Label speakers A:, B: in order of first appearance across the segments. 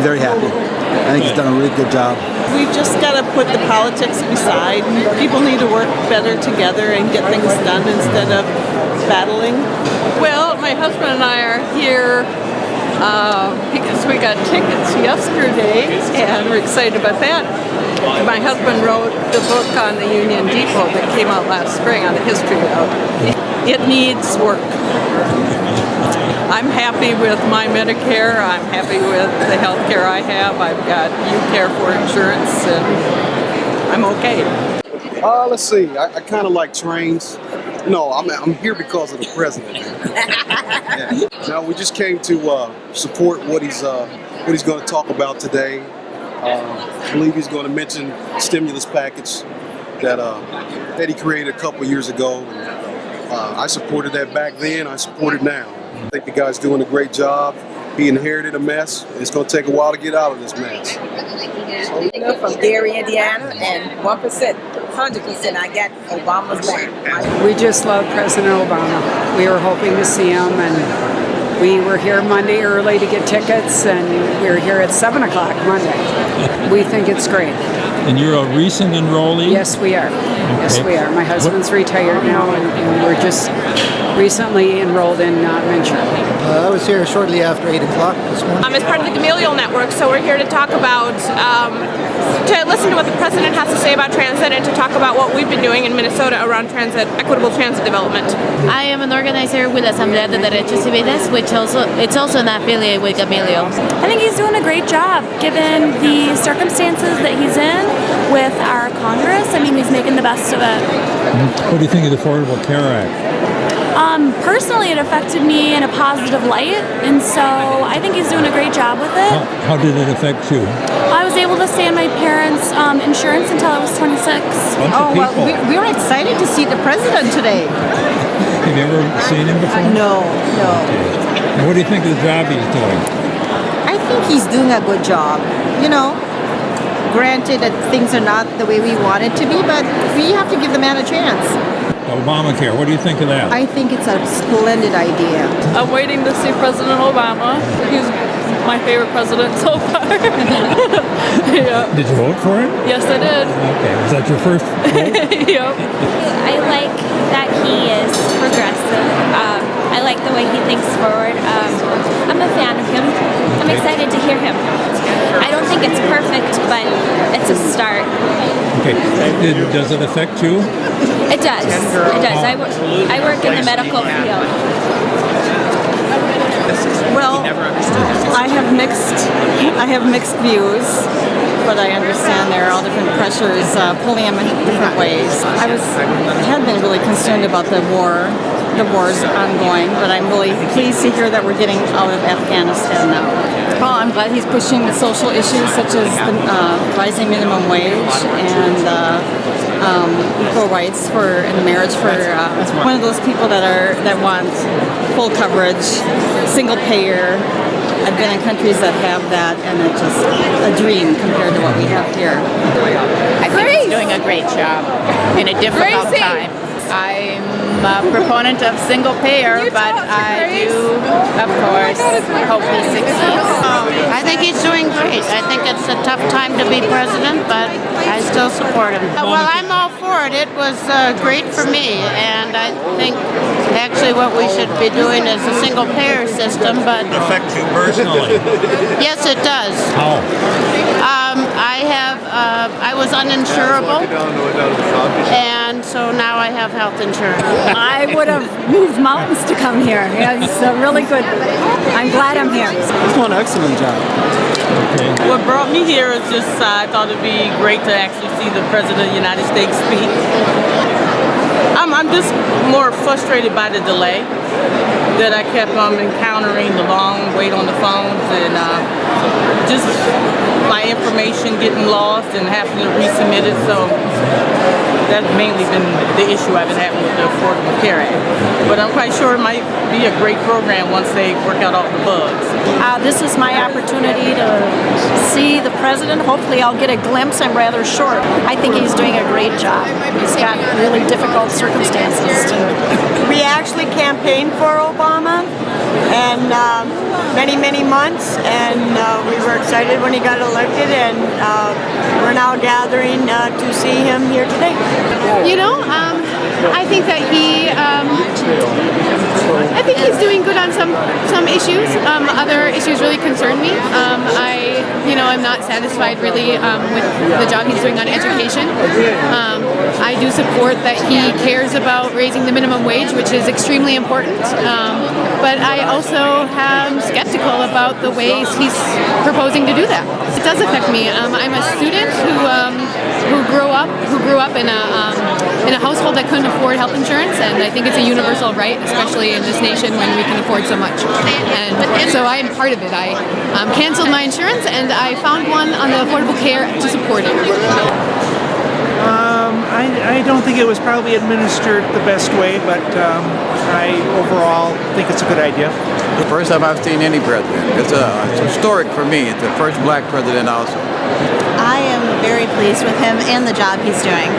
A: I'm very happy. I think he's done a really good job.
B: We've just got to put the politics beside. People need to work better together and get things done instead of battling.
C: Well, my husband and I are here because we got tickets yesterday, and we're excited about that. My husband wrote the book on the Union Depot that came out last spring on the history of it. It needs work. I'm happy with my Medicare. I'm happy with the health care I have. I've got UCare for insurance, and I'm okay.
D: Let's see. I kind of like trains. No, I'm here because of the president. Yeah. Now we just came to support what he's going to talk about today. I believe he's going to mention stimulus package that he created a couple years ago. I supported that back then. I support it now. I think the guy's doing a great job. He inherited a mess. It's going to take a while to get out of this mess.
E: From Gary, Indiana, and 1%, 100% I got Obama's back.
F: We just love President Obama. We were hoping to see him, and we were here Monday early to get tickets, and we were here at 7 o'clock Monday. We think it's great.
G: And you're a recent enrollee?
F: Yes, we are. Okay. Yes, we are. My husband's retired now, and we're just recently enrolled in Venture.
A: I was here shortly after 8 o'clock this morning.
H: As part of the Gamaliel Network, so we're here to talk about, to listen to what the president has to say about transit and to talk about what we've been doing in Minnesota around transit, equitable transit development.
I: I am an organizer with Asamblea de Derechos Civiles, which it's also an affiliate with Gamaliel.
J: I think he's doing a great job given the circumstances that he's in with our Congress. I mean, he's making the best of it.
G: What do you think of the Affordable Care Act?
J: Personally, it affected me in a positive light, and so I think he's doing a great job with it.
G: How did it affect you?
J: I was able to stay on my parents' insurance until I was 26.
B: Well, we were excited to see the president today.
G: Have you ever seen him before?
B: No.
G: Okay. And what do you think of the job he's doing?
B: I think he's doing a good job. Granted that things are not the way we want it to be, but we have to give the man a chance.
G: Obamacare, what do you think of that?
B: I think it's a splendid idea.
C: I'm waiting to see President Obama. He's my favorite president so far. Yeah.
G: Did you vote for him?
C: Yes, I did.
G: Okay, was that your first vote?
C: Yep.
J: I like that he is progressive. I like the way he thinks forward. I'm a fan of him. I'm excited to hear him. I don't think it's perfect, but it's a start.
G: Okay, does it affect you?
J: It does. It does. I work in the medical field.
B: Well, I have mixed views, but I understand there are all different pressures pulling him in different ways. I had been really concerned about the war's ongoing, but I'm really pleased to hear that we're getting out of Afghanistan now. Well, I'm glad he's pushing the social issues such as the rising minimum wage and equal rights in the marriage for one of those people that want full coverage, single payer. I've been in countries that have that, and it's just a dream compared to what we have here.
K: I think he's doing a great job in a difficult time. I'm a proponent of single payer, but I do, of course, hope he succeeds.
L: I think he's doing great. I think it's a tough time to be president, but I still support him. Well, I'm all for it. It was great for me, and I think actually what we should be doing is a single payer system, but...
G: It affects you personally?
L: Yes, it does.
G: How?
L: I was uninsurable, and so now I have health insurance.
J: I would have moved mountains to come here. Yeah, it's really good. I'm glad I'm here.
A: He's doing an excellent job.
G: Okay.
B: What brought me here is just I thought it'd be great to actually see the President of the United States speak. I'm just more frustrated by the delay that I kept encountering, the long wait on the phones, and just my information getting lost and having to resubmit it. So that's mainly been the issue I've been having with the Affordable Care Act. But I'm quite sure it might be a great program once they work out all the bugs.
J: This is my opportunity to see the president. Hopefully I'll get a glimpse. I'm rather short. I think he's doing a great job. He's got really difficult circumstances.
B: We actually campaigned for Obama, and many months, and we were excited when he got elected, and we're now gathering to see him here today.
H: You know, I think that I think he's doing good on some issues. Other issues really concern me. I'm not satisfied really with the job he's doing on education. I do support that he cares about raising the minimum wage, which is extremely important. But I also am skeptical about the ways he's proposing to do that. It does affect me. I'm a student who grew up in a household that couldn't afford health insurance, and I think it's a universal right, especially in this nation when we can afford so much. And so I am part of it. I canceled my insurance, and I found one on the Affordable Care to support it.
M: I don't think it was probably administered the best way, but I overall think it's a good idea.
N: The first time I've seen any president. It's historic for me. It's the first black president also.
O: I am very pleased with him and the job he's doing.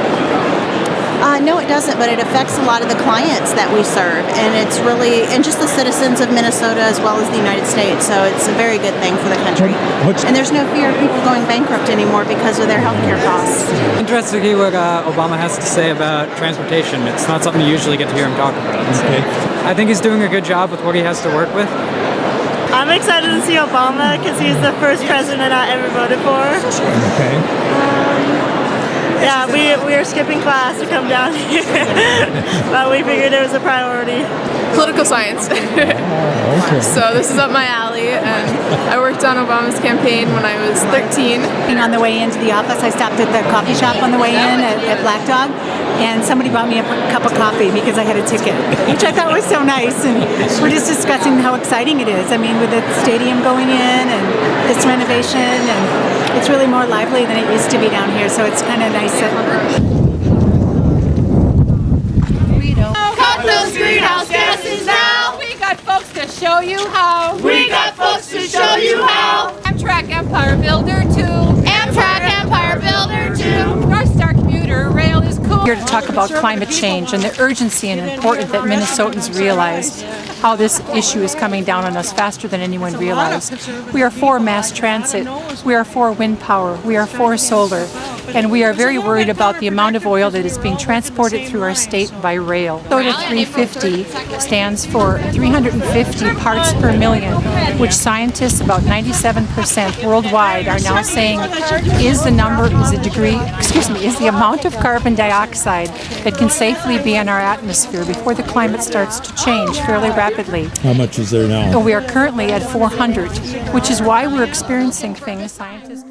O: No, it doesn't, but it affects a lot of the clients that we serve, and it's really, and just the citizens of Minnesota as well as the United States, so it's a very good thing for the country. And there's no fear of people going bankrupt anymore because of their healthcare costs.
P: Interested to hear what Obama has to say about transportation. It's not something you usually get to hear him talk about.
G: Okay.
P: I think he's doing a good job with what he has to work with.
B: I'm excited to see Obama because he's the first president I ever voted for.
G: Okay.
B: Yeah, we are skipping class to come down here, but we figured it was a priority.
H: Political science. So this is up my alley, and I worked on Obama's campaign when I was 13.
Q: On the way into the office, I stopped at the coffee shop on the way in at Black Dog, and somebody brought me a cup of coffee because I had a ticket, which I thought was so nice. And we're just discussing how exciting it is. I mean, with the stadium going in and this renovation, and it's really more lively than it used to be down here, so it's kind of nice.
H: Cut those greenhouse gases now. We got folks to show you how. We got folks to show you how. Amtrak Empire Builder 2. Amtrak Empire Builder 2. North Star Commuter Rail is cool.
R: Here to talk about climate change and the urgency and important that Minnesotans realize how this issue is coming down on us faster than anyone realized. We are for mass transit, we are for wind power, we are for solar, and we are very worried about the amount of oil that is being transported through our state by rail. Minnesota 350 stands for 350 parts per million, which scientists, about 97% worldwide, are now saying is the amount of carbon dioxide that can safely be in our atmosphere before the climate starts to change fairly rapidly.
G: How much is there now?
R: We are currently at 400, which is why we're experiencing things scientists